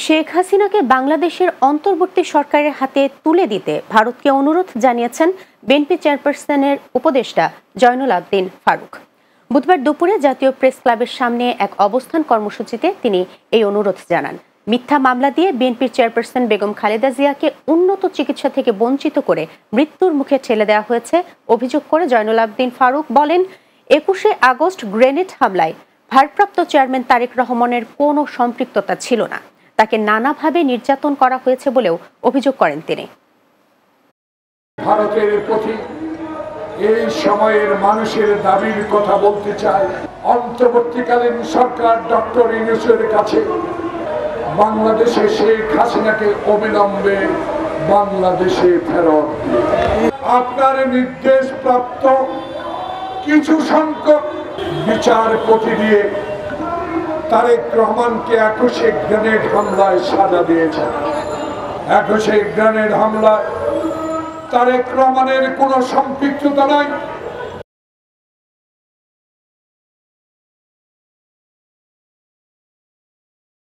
শেখ হাসিনাকে বাংলাদেশের অন্তর্বর্তী সরকারের হাতে তুলে দিতে ভারতকে অনুরোধ জানিয়েছেন বিএনপি চেয়ারপারসনের উপদেষ্টা জয়নুল আবদিন ফারুক। বুধবার দুপুরে জাতীয় প্রেস ক্লাবের সামনে এক অবস্থান কর্মসূচিতে তিনি এই অনুরোধ জানান। মিথ্যা মামলা দিয়ে বিএনপির চেয়ারপারসন বেগম খালেদা জিয়াকে উন্নত চিকিৎসা থেকে বঞ্চিত করে মৃত্যুর মুখে ঠেলে দেওয়া হয়েছে অভিযোগ করে জয়নুল আবদিন ফারুক বলেন, ২১শে আগস্ট গ্রেনেড হামলায় ভারপ্রাপ্ত চেয়ারম্যান তারেক রহমানের কোনো সম্পৃক্ততা ছিল না। তাকে নানাভাবে নির্যাতন করা হয়েছে বলেও অভিযোগ করেন তিনি। ভারতের প্রতি এই সময়ের মানুষের দাবির কথা বলতে চাই। অন্তর্বর্তীকালীন সরকার ডক্টর ইউনূসের কাছে বাংলাদেশে শেখ হাসিনাকে অবিলম্বে বাংলাদেশে ফেরত আপনার নির্দেশ প্রাপ্ত কিছু সংখ্যক বিচারপতি দিয়ে তারেক রহমানকে ২১শে গ্রেনেড হামলায় সাজা দিয়েছেন। ২১শে গ্রেনেড হামলায় তারেক রহমানের কোনো সম্পৃক্ততা নাই।